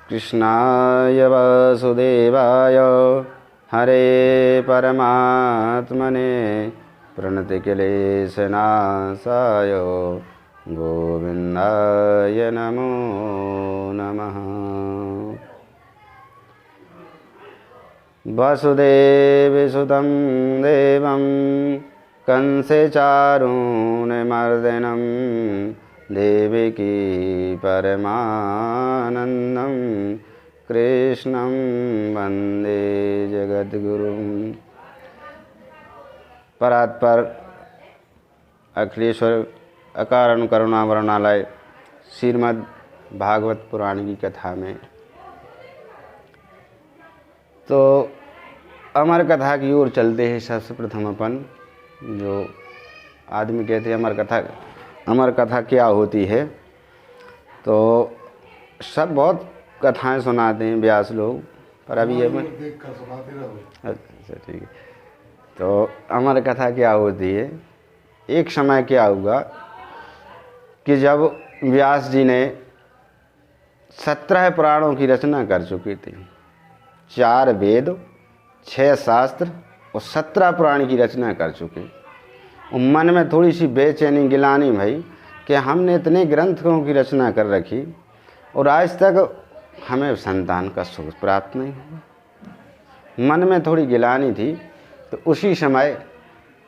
कृष्णाय वासुदेवाय हरे परमात्मने प्रणतिक्लेशनाशाय गोविन्दाय नमो नमः। वसुदेवसुतं देवं कंसचारूणमर्दनं देवकी परमानन्दं कृष्णं वन्दे जगद्गुरुं। परात्पर अखिलेश्वर अकारण करुणा वर्णालय श्रीमद् भागवत पुराण की कथा में तो अमर कथा की ओर चलते हैं। सबसे प्रथम अपन जो आदमी कहते हैं अमर कथा क्या होती है, तो सब बहुत कथाएं सुनाते हैं व्यास लोग, पर अभी ये अच्छा ठीक है। तो अमर कथा क्या होती है, एक समय क्या हुआ कि जब व्यास जी ने 17 पुराणों की रचना कर चुके थे, 4 वेद, 6 शास्त्र और 17 पुराण की रचना कर चुके। और मन में थोड़ी सी बेचैनी गिलानी भाई कि हमने इतने ग्रंथों की रचना कर रखी और आज तक हमें संतान का सुख प्राप्त नहीं हुआ। मन में थोड़ी गिलानी थी। तो उसी समय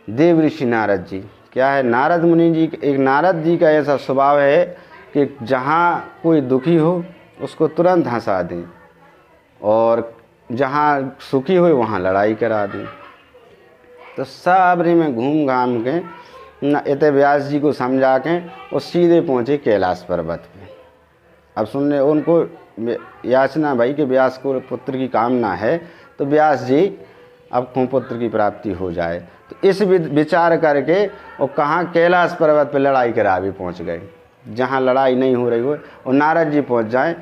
देव ऋषि नारद जी, क्या है, नारद मुनि जी, एक नारद जी का ऐसा स्वभाव है कि जहाँ कोई दुखी हो उसको तुरंत हंसा दें और जहाँ सुखी हो वहाँ लड़ाई करा दें। तो साबरी में घूम घाम के इतने व्यास जी को समझा के वो सीधे पहुँचे कैलाश पर्वत पे। अब सुनने उनको याचना भाई कि व्यास को पुत्र की कामना है, तो व्यास जी अब को पुत्र की प्राप्ति हो जाए। तो इस विचार करके वो कहाँ कैलाश पर्वत पे लड़ाई करा भी पहुँच गए। जहाँ लड़ाई नहीं हो रही हो और नारद जी पहुँच जाए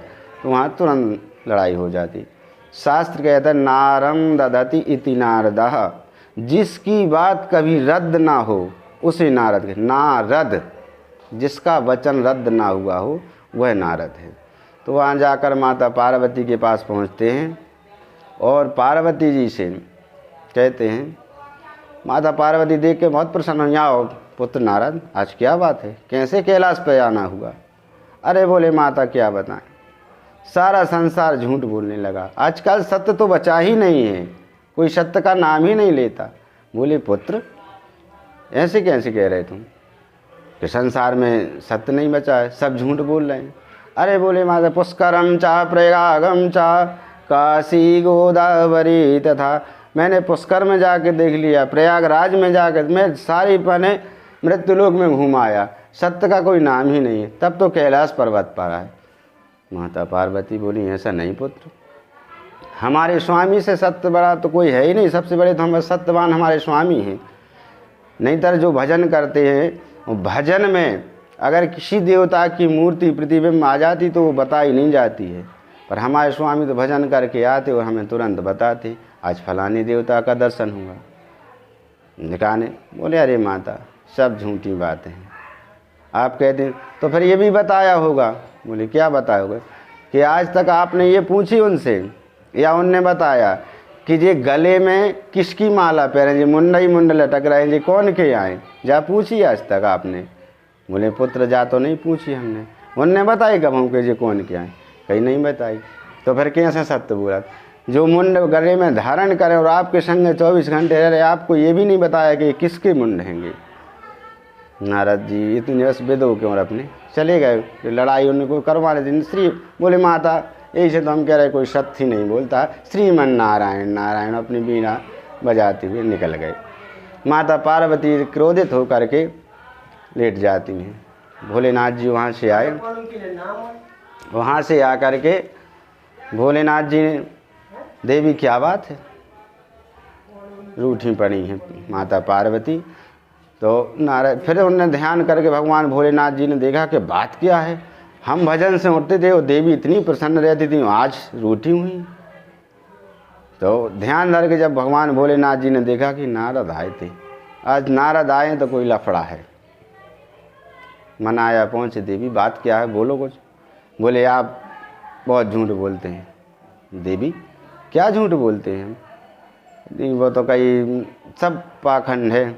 तो वहाँ तुरंत लड़ाई हो जाती। शास्त्र कहता है नारम ददति इति नारदः, जिसकी बात कभी रद्द ना हो उसे नारद कहते। नारद, जिसका वचन रद्द ना हुआ हो वह नारद है। तो वहाँ जाकर माता पार्वती के पास पहुँचते हैं और पार्वती जी से कहते हैं, माता पार्वती देख के बहुत प्रसन्न हो, यहाँ पुत्र नारद आज क्या बात है, कैसे कैलाश पे आना हुआ। अरे बोले माता क्या बताएं, सारा संसार झूठ बोलने लगा, आजकल सत्य तो बचा ही नहीं है, कोई सत्य का नाम ही नहीं लेता। बोले पुत्र ऐसे कैसे कह रहे तुम कि संसार में सत्य नहीं बचा है, सब झूठ बोल रहे हैं। अरे बोले माता पुष्करम चा प्रयागम चा काशी गोदावरी तथा, मैंने पुष्कर में जाके देख लिया, प्रयागराज में जाकर मैं सारी पने मृत्युलोक में घूम आया, सत्य का कोई नाम ही नहीं है, तब तो कैलाश पर्वत पर आए। माता पार्वती बोली ऐसा नहीं पुत्र, हमारे स्वामी से सत्य बड़ा तो कोई है ही नहीं, सबसे बड़े तो हम सत्यवान हमारे स्वामी हैं। नहीं तर जो भजन करते हैं भजन में अगर किसी देवता की मूर्ति प्रतिबिंब आ जाती तो वो बताई नहीं जाती है, पर हमारे स्वामी तो भजन करके आते और हमें तुरंत बताते आज फलानी देवता का दर्शन हुआ। निकाने बोले अरे माता सब झूठी बातें हैं, आप कहते हैं तो फिर ये भी बताया होगा। बोले क्या बताया होगा कि आज तक आपने ये पूछी उनसे या उनने बताया कि ये गले में किसकी माला पहने, जी मुंडा ही मुंड लटक रहे हैं, जी कौन के आए, जा पूछी आज तक आपने। बोले पुत्र जा तो नहीं पूछी हमने, उनने बताई कब हमके जी कौन के आए, कहीं नहीं बताई, तो फिर कैसे सत्य बोला। जो मुंड गले में धारण करे और आपके संग 24 घंटे रह रहे, आपको ये भी नहीं बताया कि किसके मुंड हैंगे। नारद जी इतने बस बेदो क्यों और अपने चले गए, लड़ाई उनको करवाने दी। श्री बोले माता यही से तो हम कह रहे कोई सत्य ही नहीं बोलता, श्रीमन नारायण नारायण अपनी बीना बजाते हुए निकल गए। माता पार्वती क्रोधित होकर के लेट जाती हैं। भोलेनाथ जी वहाँ से आए, वहाँ से आकर के भोलेनाथ जी ने, देवी क्या बात है, रूठी पड़ी हैं माता पार्वती। तो नारद फिर उन्होंने ध्यान करके भगवान भोलेनाथ जी ने देखा कि बात क्या है, हम भजन से उठते थे और देवी इतनी प्रसन्न रहती थी, आज रूठी हुई। तो ध्यान धर के जब भगवान भोलेनाथ जी ने देखा कि नारद आए थे, आज नारद आए तो कोई लफड़ा है, मनाया पहुँचे देवी बात क्या है बोलो कुछ। बोले आप बहुत झूठ बोलते हैं। देवी क्या झूठ बोलते हैं हम? नहीं वो तो कहीं सब पाखंड है।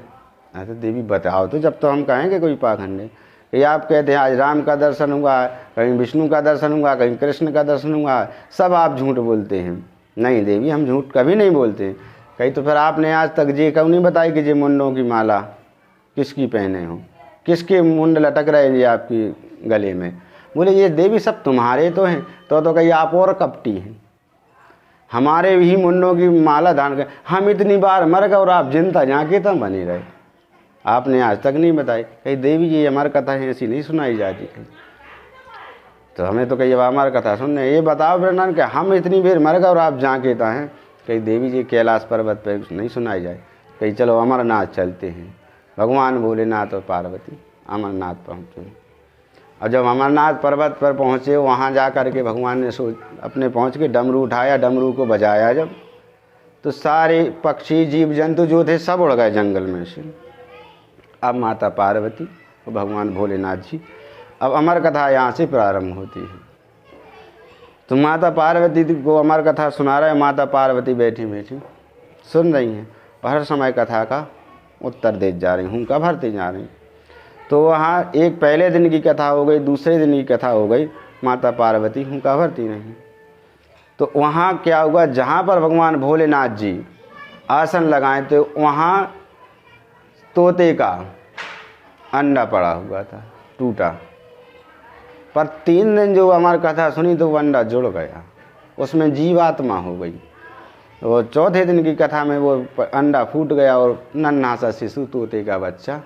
तो देवी बताओ तो, जब तो हम कहेंगे कोई पाखंड है। ये आप कहते हैं आज राम का दर्शन हुआ, कहीं विष्णु का दर्शन हुआ, कहीं कृष्ण का दर्शन हुआ, सब आप झूठ बोलते हैं। नहीं देवी हम झूठ कभी नहीं बोलते। कहीं तो फिर आपने आज तक ये क्यों नहीं बताई कि ये मुंडों की माला किसकी पहने हो, किसके मुंड लटक रहे हैं ये आपकी गले में? बोले ये देवी सब तुम्हारे तो हैं। तो कहीं आप और कपटी हैं, हमारे ही मुंडों की माला धारण कर हम इतनी बार मर गए और आप जिंदा झांके तो बने रहे, आपने आज तक नहीं बताई। कहीं देवी जी हमारी कथा है ऐसी नहीं सुनाई जाती कहीं, तो हमें तो कहीं अब हमारी कथा सुनने ये बताओ वृंदावन कि हम इतनी देर मर गए और आप झांके तो हैं। कहीं देवी जी कैलाश पर्वत पर नहीं सुनाई जाए। कहीं चलो अमरनाथ चलते हैं, भगवान भोलेनाथ और पार्वती अमरनाथ पहुँचे। और जब अमरनाथ पर्वत पर पहुँचे वहाँ जा कर के भगवान ने अपने पहुँच के डमरू उठाया, डमरू को बजाया जब, तो सारे पक्षी जीव जंतु जो थे सब उड़ गए जंगल में से। अब माता पार्वती और भगवान भोलेनाथ जी, अब अमर कथा यहाँ से प्रारंभ होती है। तो माता पार्वती को अमर कथा सुना रहे, माता पार्वती बैठी बैठी सुन रही हैं और हर समय कथा का उत्तर दे जा रही, हुंका भरते जा रही। तो वहाँ एक पहले दिन की कथा हो गई, दूसरे दिन की कथा हो गई, माता पार्वती हुंका भरती नहीं। तो वहाँ क्या हुआ, जहाँ पर भगवान भोलेनाथ जी आसन लगाए थे वहाँ तोते का अंडा पड़ा हुआ था, टूटा। पर 3 दिन जो हमारी कथा सुनी तो वो अंडा जुड़ गया, उसमें जीवात्मा हो गई। वो चौथे दिन की कथा में वो अंडा फूट गया और नन्हा सा शिशु तोते का बच्चा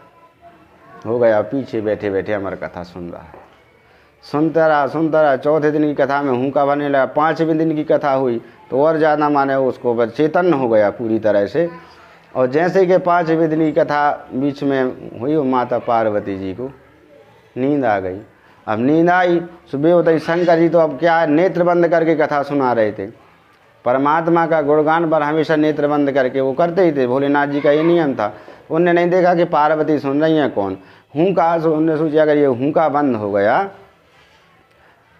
हो गया। पीछे बैठे बैठे हमारी कथा सुन रहा है, सुनता रहा। चौथे दिन की कथा में हुंका भरने लगा। 5वें दिन की कथा हुई तो और ज़्यादा माने उसको चेतन हो गया पूरी तरह से। और जैसे कि 5वें दिन की कथा बीच में हुई, वो माता पार्वती जी को नींद आ गई। अब नींद आई, सुबह होते शंकर जी तो अब क्या नेत्र बंद करके कथा सुना रहे थे। परमात्मा का गुणगान पर हमेशा नेत्र बंद करके वो करते ही थे, भोलेनाथ जी का ये नियम था। उनने नहीं देखा कि पार्वती सुन रही हैं कौन, हुंका। उनने सोचा अगर ये हुंका बंद हो गया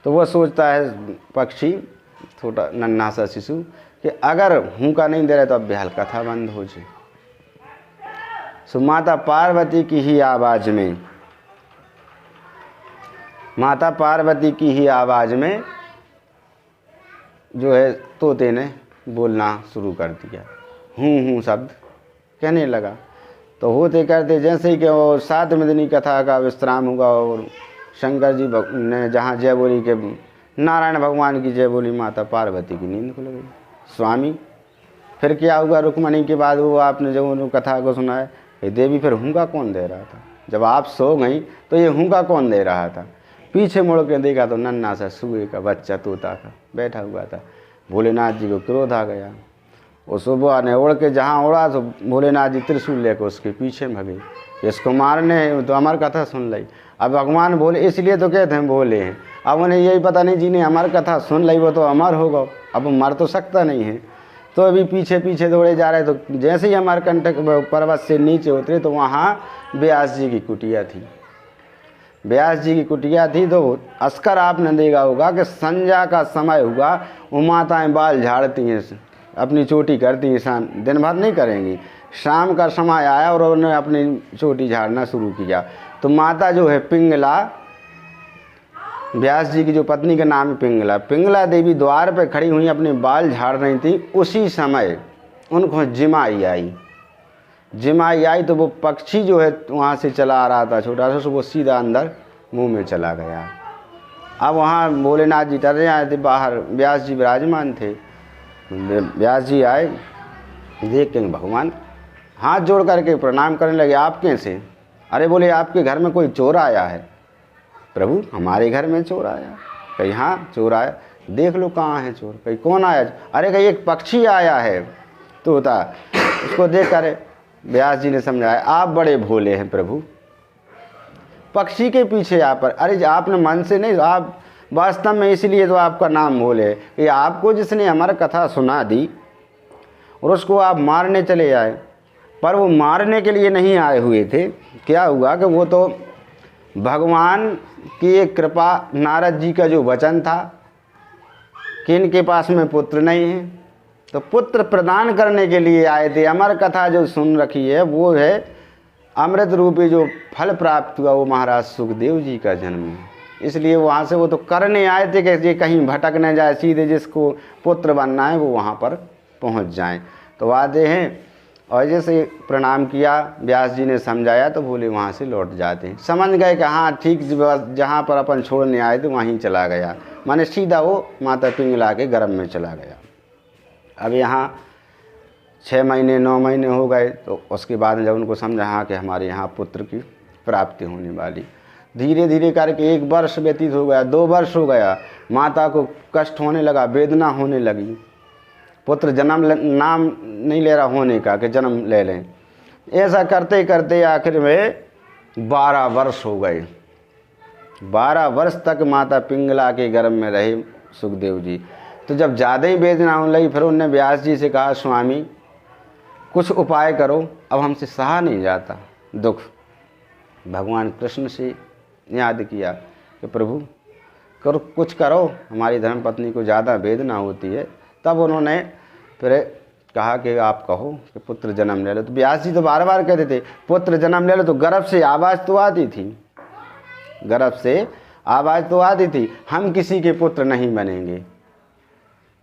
तो वो सोचता है पक्षी, छोटा नन्हा सा शिशु, कि अगर हुंका नहीं दे रहे तो अब बेहाल कथा बंद हो जाए। सो माता पार्वती की ही आवाज़ में, माता पार्वती की ही आवाज़ में जो है तोते ने बोलना शुरू कर दिया, हूँ शब्द कहने लगा। तो होते करते जैसे ही कि वो 7वें दिन की कथा का विश्राम हुआ और शंकर जी ने जहाँ जय बोली के नारायण भगवान की जय बोली, माता पार्वती की नींद खुल गई। स्वामी फिर क्या हुआ रुक्मणी के बाद? वो आपने जब उन कथा को सुना है, ये देवी फिर हुंका कौन दे रहा था? जब आप सो गई तो ये हुंका कौन दे रहा था? पीछे मुड़ के देखा तो नन्हा सा सुए का बच्चा तोता का बैठा हुआ था। भोलेनाथ जी को क्रोध आ गया। वो सुबह ने उड़ के जहाँ उड़ा तो भोलेनाथ जी त्रिशूल लेकर उसके पीछे भगे, इसको मारने। तो हमारी कथा सुन ली। अब भगवान बोले, इसलिए तो कहते हैं बोले हैं। अब उन्हें यही पता नहीं जिन्हें हमारी कथा सुन ली वो तो अमर होगा, अब मर तो सकता नहीं है। तो अभी पीछे पीछे दौड़े जा रहे। तो जैसे ही हमारे कंटक पर्वत से नीचे उतरे तो वहाँ व्यास जी की कुटिया थी। व्यास जी की कुटिया थी। तो अस्कर आपने देखा होगा कि संध्या का समय हुआ, वो माताएं बाल झाड़ती हैं, अपनी चोटी करती हैं। शाम दिन भर नहीं करेंगी, शाम का समय आया और उन्होंने अपनी चोटी झाड़ना शुरू किया। तो माता जो है पिंगला, व्यास जी की जो पत्नी का नाम है पिंगला, पिंगला देवी द्वार पे खड़ी हुई अपने बाल झाड़ रही थी। उसी समय उनको जिमाई आई। जिमाई आई तो वो पक्षी जो है वहाँ से चला आ रहा था छोटा सा, वो सीधा अंदर मुंह में चला गया। अब वहाँ भोलेनाथ जी डरे आए थे, बाहर व्यास जी विराजमान थे। व्यास जी आए, देख के भगवान हाथ जोड़ करके प्रणाम करने लगे। आप कैसे? अरे बोले आपके घर में कोई चोर आया है। प्रभु हमारे घर में चोर आया? कहीं हाँ चोर आया। देख लो कहाँ है चोर। कहीं कौन आया? अरे कहीं एक पक्षी आया है तोता। उसको देख कर व्यास जी ने समझाया, आप बड़े भोले हैं प्रभु, पक्षी के पीछे आप पर। अरे आपने मन से नहीं, आप वास्तव में इसलिए तो आपका नाम भोले कि आपको जिसने हमारा कथा सुना दी और उसको आप मारने चले आए। पर वो मारने के लिए नहीं आए हुए थे। क्या हुआ कि वो तो भगवान की एक कृपा, नारद जी का जो वचन था कि इनके पास में पुत्र नहीं है, तो पुत्र प्रदान करने के लिए आए थे। अमर कथा जो सुन रखी है वो है अमृत रूपी जो फल प्राप्त हुआ वो महाराज सुखदेव जी का जन्म है। इसलिए वहाँ से वो तो करने आए थे कि ये कहीं भटक न जाए, सीधे जिसको पुत्र बनना है वो वहाँ पर पहुँच जाएं। तो आते हैं और जैसे प्रणाम किया, व्यास जी ने समझाया तो बोले वहाँ से लौट जाते हैं। समझ गए कि हाँ ठीक जहाँ पर अपन छोड़ने आए थे वहीं चला गया, माने सीधा वो माता पिंगला के गर्भ में चला गया। अब यहाँ 6 महीने 9 महीने हो गए, तो उसके बाद जब उनको समझा हाँ कि हमारे यहाँ पुत्र की प्राप्ति होने वाली, धीरे धीरे करके 1 वर्ष व्यतीत हो गया, 2 वर्ष हो गया, माता को कष्ट होने लगा, वेदना होने लगी, पुत्र जन्म नाम नहीं ले रहा होने का कि जन्म ले लें। ऐसा करते करते आखिर में 12 वर्ष हो गए। 12 वर्ष तक माता पिंगला के गर्भ में रहे सुखदेव जी। तो जब ज़्यादा ही वेदना होने लगी, फिर उन्होंने व्यास जी से कहा स्वामी कुछ उपाय करो, अब हमसे सहा नहीं जाता दुख। भगवान कृष्ण से याद किया कि प्रभु करो, कुछ करो, हमारी धर्मपत्नी को ज़्यादा वेदना होती है। तब उन्होंने फिर कहा कि आप कहो कि पुत्र जन्म ले लो। तो व्यास जी तो बार बार कहते थे पुत्र जन्म ले लो, तो गर्भ से आवाज़ तो आती थी, गर्भ से आवाज़ तो आती थी, हम किसी के पुत्र नहीं बनेंगे।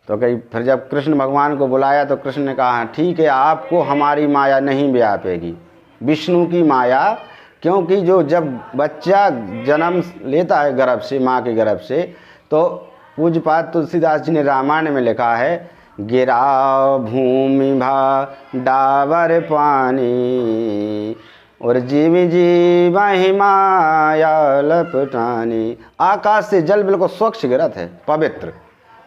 तो कहीं फिर जब कृष्ण भगवान को बुलाया तो कृष्ण ने कहा ठीक है, आपको हमारी माया नहीं व्यापेगी, विष्णु की माया, क्योंकि जो जब बच्चा जन्म लेता है गर्भ से, माँ के गर्भ से, तो पूज्यपाद तुलसीदास जी ने रामायण में लिखा है गिरा भूमि भा डावर पानी और जीव जीव माया लपटानी। आकाश से जल बिल्कुल स्वच्छ गिरत है, पवित्र,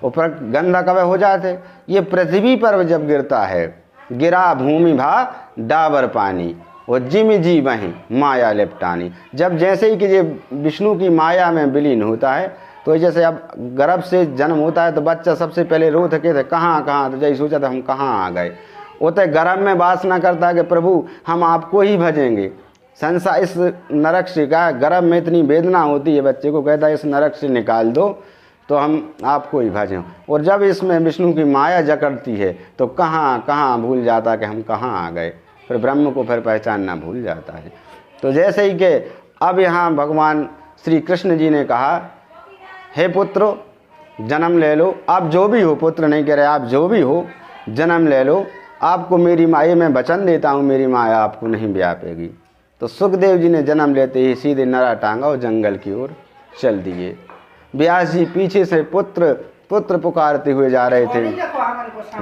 ऊपर गंदा कवे हो जाते, ये पृथ्वी पर जब गिरता है गिरा भूमि भा डाबर पानी और जिम जी वहीं माया लिपटानी। जब जैसे ही कि ये विष्णु की माया में विलीन होता है, तो जैसे अब गर्भ से जन्म होता है तो बच्चा सबसे पहले रो थके थे कहाँ कहाँ, तो जैसे सोचा था हम कहाँ आ गए। वो तो गर्भ में वासना करता है कि प्रभु हम आपको ही भजेंगे, संसार इस नरक से, का गर्भ में इतनी वेदना होती है बच्चे को, कहता है इस नरक से निकाल दो तो हम आपको ही भजें। और जब इसमें विष्णु की माया जकड़ती है तो कहाँ कहाँ भूल जाता कि हम कहाँ आ गए, फिर ब्रह्म को फिर पहचानना भूल जाता है। तो जैसे ही कि अब यहाँ भगवान श्री कृष्ण जी ने कहा हे पुत्रो जन्म ले लो, आप जो भी हो, पुत्र नहीं कह रहे, आप जो भी हो जन्म ले लो, आपको मेरी माया में वचन देता हूँ, मेरी माया आपको नहीं व्यापेगी। तो सुखदेव जी ने जन्म लेते ही सीधे नरा टांगा और जंगल की ओर चल दिए। व्यास जी पीछे से पुत्र पुत्र पुकारते हुए जा रहे थे,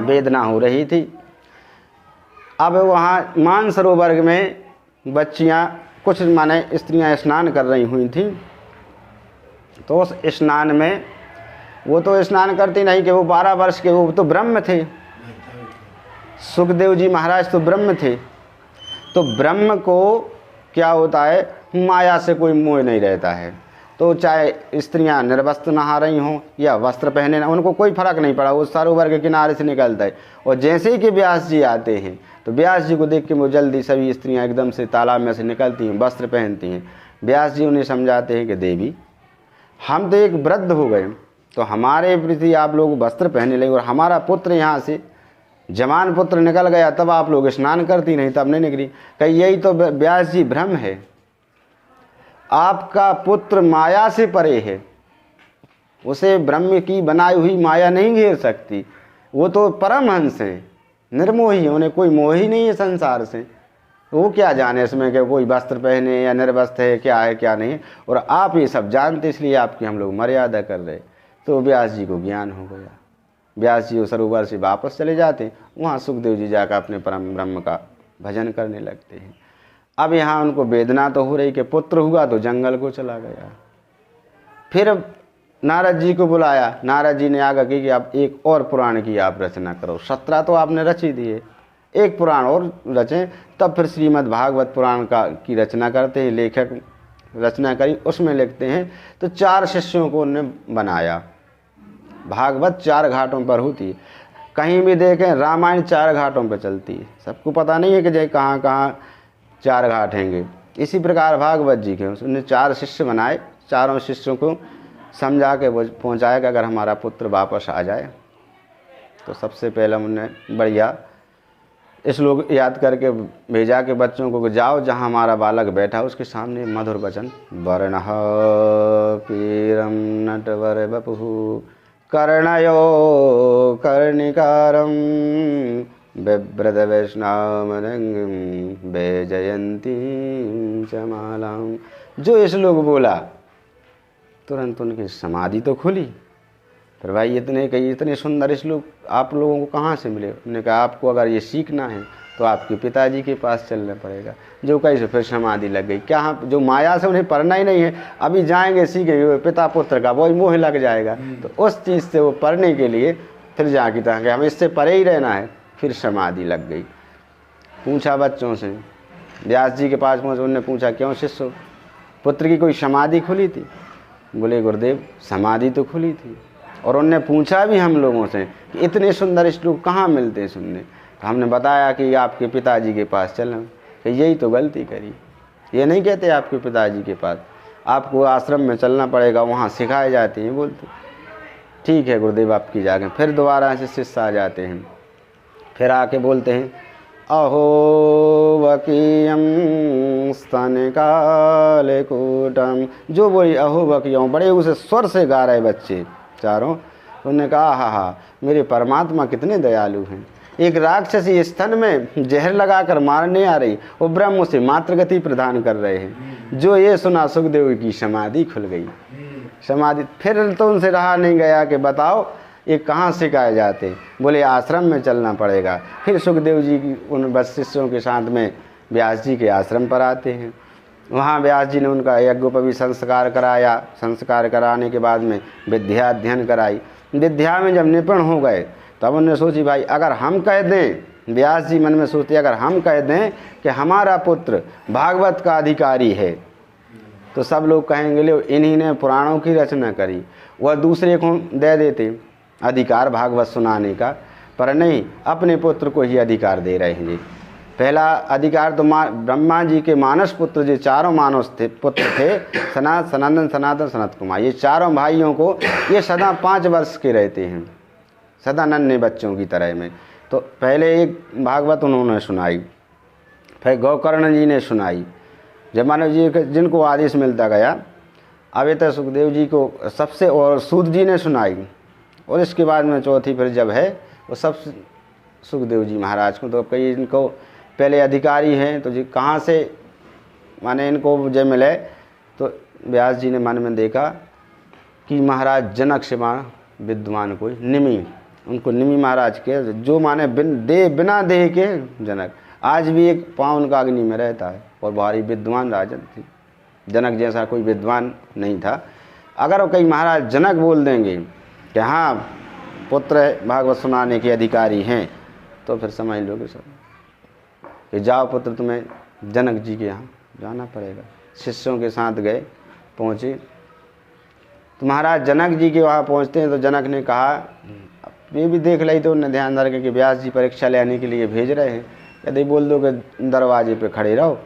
वेदना हो रही थी। अब वहाँ मानसरोवर में बच्चियाँ कुछ माने स्त्रियाँ स्नान कर रही हुई थी। तो उस स्नान में वो तो स्नान करती नहीं कि वो 12 वर्ष के, वो तो ब्रह्म थे, सुखदेव जी महाराज तो ब्रह्म थे। तो ब्रह्म को क्या होता है, माया से कोई मोह नहीं रहता है। तो चाहे स्त्रियां निर्वस्त्र नहा रही हों या वस्त्र पहने ना, उनको कोई फर्क नहीं पड़ा, वो सरोवर के किनारे से निकलता है। और जैसे ही कि व्यास जी आते हैं तो व्यास जी को देख के वो जल्दी सभी स्त्रियां एकदम से तालाब में से निकलती हैं, वस्त्र पहनती हैं। व्यास जी उन्हें समझाते हैं कि देवी हम तो एक वृद्ध हो गए, तो हमारे प्रति आप लोग वस्त्र पहनने लगे, और हमारा पुत्र यहाँ से जवान पुत्र निकल गया, तब आप लोग स्नान करती नहीं, तब नहीं निकली। कहीं यही तो व्यास जी भ्रम है, आपका पुत्र माया से परे है, उसे ब्रह्म की बनाई हुई माया नहीं घेर सकती। वो तो परमहंस है, निर्मोही, उन्हें कोई मोह ही नहीं है संसार से। वो क्या जाने इसमें कि कोई वस्त्र पहने या निर्वस्त्र है, क्या है क्या नहीं है। और आप ये सब जानते, इसलिए आपकी हम लोग मर्यादा कर रहे। तो व्यास जी को ज्ञान हो गया। व्यास जी सरोवर से वापस चले जाते, वहाँ सुखदेव जी जाकर अपने परम ब्रह्म का भजन करने लगते हैं। अब यहाँ उनको वेदना तो हो रही कि पुत्र हुआ तो जंगल को चला गया। फिर नारद जी को बुलाया, नारद जी ने आगे की कि आप एक और पुराण की आप रचना करो, 17 तो आपने रच ही दिए, एक पुराण और रचें। तब फिर श्रीमद् भागवत पुराण की रचना करते हैं, लेखक रचना करी, उसमें लिखते हैं। तो 4 शिष्यों को उन्होंने बनाया। भागवत 4 घाटों पर होती है, कहीं भी देखें रामायण 4 घाटों पर चलती है। सबको पता नहीं है कि जय कहाँ कहाँ 4 घाट हैंगे। इसी प्रकार भागवत जी के उसने 4 शिष्य बनाए, चारों शिष्यों को समझा के पहुँचाया कि अगर हमारा पुत्र वापस आ जाए तो सबसे पहले उन्होंने बढ़िया श्लोक याद करके भेजा कि बच्चों को जाओ जहाँ हमारा बालक बैठा उसके सामने मधुर वचन वर्णः पीरम नटवर बपुः कर्णयो कर्णिकारं बिभ्रत वैष्णवमनंगं वैजयन्ती च मालां। जो श्लोक बोला तुरंत उनकी समाधि तो खुली। फिर भाई इतने सुंदर श्लोक आप लोगों को कहाँ से मिले? उन्होंने कहा आपको अगर ये सीखना है तो आपके पिताजी के पास चलना पड़ेगा। जो कैसे फिर समाधि लग गई। क्या जो माया से उन्हें पढ़ना ही नहीं है, अभी जाएंगे सीखेंगे, पिता पुत्र का वही मोह लग जाएगा। तो उस चीज़ से वो पढ़ने के लिए फिर जाके कि हमें इससे परे ही रहना है, फिर समाधि लग गई। पूछा बच्चों से, व्यास जी के पास पहुँचे, उन्होंने पूछा क्यों शिष्य पुत्र की कोई समाधि खुली थी? बोले गुरुदेव समाधि तो खुली थी। और उनने पूछा भी हम लोगों से कि इतने सुंदर श्लोक कहाँ मिलते हैं सुनने? तो हमने बताया कि आपके पिताजी के पास चलना। कि यही तो गलती करी। ये नहीं कहते आपके पिताजी के पास, आपको आश्रम में चलना पड़ेगा, वहाँ सिखाए जाते हैं। बोलते ठीक है गुरुदेव आपकी जाके। फिर दोबारा से शिष्य आ जाते हैं, फिर आके बोलते हैं अहो वकीयम स्तनकालकूटम। जो बोली अहो वकीयम, बड़े उसे स्वर से गा रहे बच्चे चारों। उन्होंने कहा हा मेरे परमात्मा कितने दयालु हैं। एक राक्षसी स्तन में जहर लगाकर मारने आ रही, वो ब्रह्म उसे मातृगति प्रदान कर रहे हैं। जो ये सुना सुखदेव की समाधि खुल गई। समाधि फिर तो उनसे रहा नहीं गया कि बताओ ये कहाँ सिखाए जाते? बोले आश्रम में चलना पड़ेगा। फिर सुखदेव जी की उन शिष्यों के साथ में व्यास जी के आश्रम पर आते हैं। वहाँ व्यास जी ने उनका यज्ञोपवी संस्कार कराया। संस्कार कराने के बाद में विद्या अध्ययन कराई। विद्या में जब निपुण हो गए तब उन्होंने सोची भाई अगर हम कह दें, व्यास जी मन में सोचते अगर हम कह दें कि हमारा पुत्र भागवत का अधिकारी है तो सब लोग कहेंगे ले इन्हीं ने पुराणों की रचना करी। वह दूसरे को दे देते अधिकार भागवत सुनाने का, पर नहीं, अपने पुत्र को ही अधिकार दे रहे हैं जी। पहला अधिकार तो ब्रह्मा जी के मानस पुत्र जो चारों मानस थे पुत्र थे, सनातन सनत कुमार, ये चारों भाइयों को ये सदा 5 वर्ष के रहते हैं, सदा नन्हे बच्चों की तरह में। तो पहले एक भागवत उन्होंने सुनाई, फिर गोकर्ण जी ने सुनाई, जमानव जी जिनको आदेश मिलता गया। अब तो सुखदेव जी को सबसे, और सूत जी ने सुनाई, और इसके बाद में चौथी फिर जब है वो सब सुखदेव जी महाराज को। तो कई इनको पहले अधिकारी हैं तो जी कहाँ से माने इनको जय मिले? तो व्यास जी ने मन में देखा कि महाराज जनक से विद्वान कोई निमि, उनको निमि महाराज के जो माने बिना देह के जनक, आज भी एक पाँव उनका अग्नि में रहता है और भारी विद्वान राजन थी। जनक जैसा कोई विद्वान नहीं था। अगर वो कई महाराज जनक बोल देंगे कि हाँ पुत्र भागवत सुनाने के अधिकारी हैं तो फिर समझ लोगे सब कि जाओ पुत्र तुम्हें जनक जी के यहाँ जाना पड़ेगा। शिष्यों के साथ गए, पहुँचे तो महाराज जनक जी के वहाँ पहुँचते हैं तो जनक ने कहा, ये भी देख ली तो उन्हें ध्यान रखे कि व्यास जी परीक्षा लेने के लिए भेज रहे हैं। यदि बोल दो कि दरवाजे पे खड़े रहो,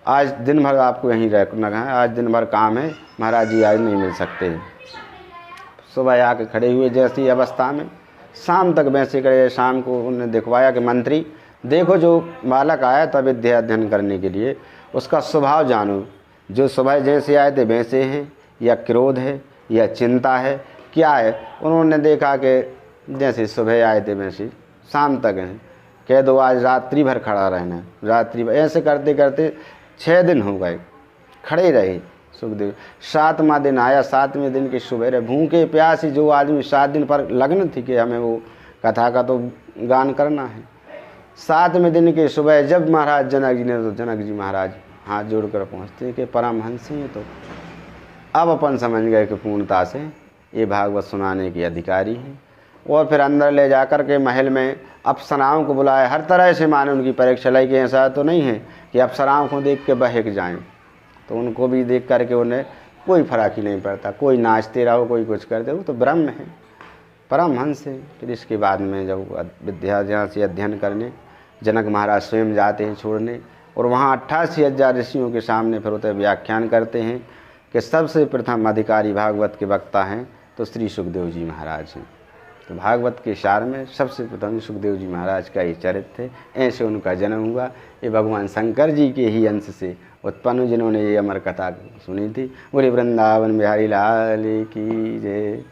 आज दिन भर आपको यहीं रखना है, आज दिन भर काम है, महाराज जी आज नहीं मिल सकते। सुबह आके खड़े हुए जैसी अवस्था में, शाम तक वैसे करे। शाम को उन्हें दिखवाया कि मंत्री देखो जो बालक आया था विद्या अध्ययन करने के लिए, उसका स्वभाव जानो, जो सुबह जैसे आए थे वैसे हैं या क्रोध है या चिंता है, क्या है? उन्होंने देखा कि जैसे सुबह आए थे वैसे शाम तक हैं। कह दो आज रात्रि भर खड़ा रहना, रात्रि भर। ऐसे करते करते 6 दिन हो गए, खड़े रहे सुखदेव। 7वां दिन आया, 7वें दिन की सुबह भूखे प्यासी जो आदमी 7 दिन पर लगन थी कि हमें वो कथा का तो गान करना है। 7वें दिन की सुबह जब महाराज जनक जी ने, तो जनक जी महाराज हाथ जोड़कर पहुँचते कि परमहंस हैं तो अब अपन समझ गए कि पूर्णता से ये भागवत सुनाने के अधिकारी हैं। और फिर अंदर ले जाकर के महल में अप्सराओं को बुलाया, हर तरह से माने उनकी परीक्षा लाई कि ऐसा तो नहीं है कि अप्सराओं को देख के बहक जाएं। तो उनको भी देख करके उन्हें कोई फर्क ही नहीं पड़ता, कोई नाचते रहो कोई कुछ करते, वो तो ब्रह्म है, परमहंस है। फिर इसके बाद में जब विद्या जहाँ से अध्ययन करने जनक महाराज स्वयं जाते हैं छोड़ने, और वहाँ 88,000 ऋषियों के सामने फिर होते व्याख्यान करते हैं कि सबसे प्रथम अधिकारी भागवत के वक्ता हैं तो श्री सुखदेव जी महाराज हैं। तो भागवत के सार में सबसे प्रथम सुखदेव जी महाराज का ये चरित्र है। ऐसे उनका जन्म हुआ। ये भगवान शंकर जी के ही अंश से उत्पन्न हुए, जिन्होंने ये अमर कथा सुनी थी। बोले वृंदावन बिहारी लाल की जय।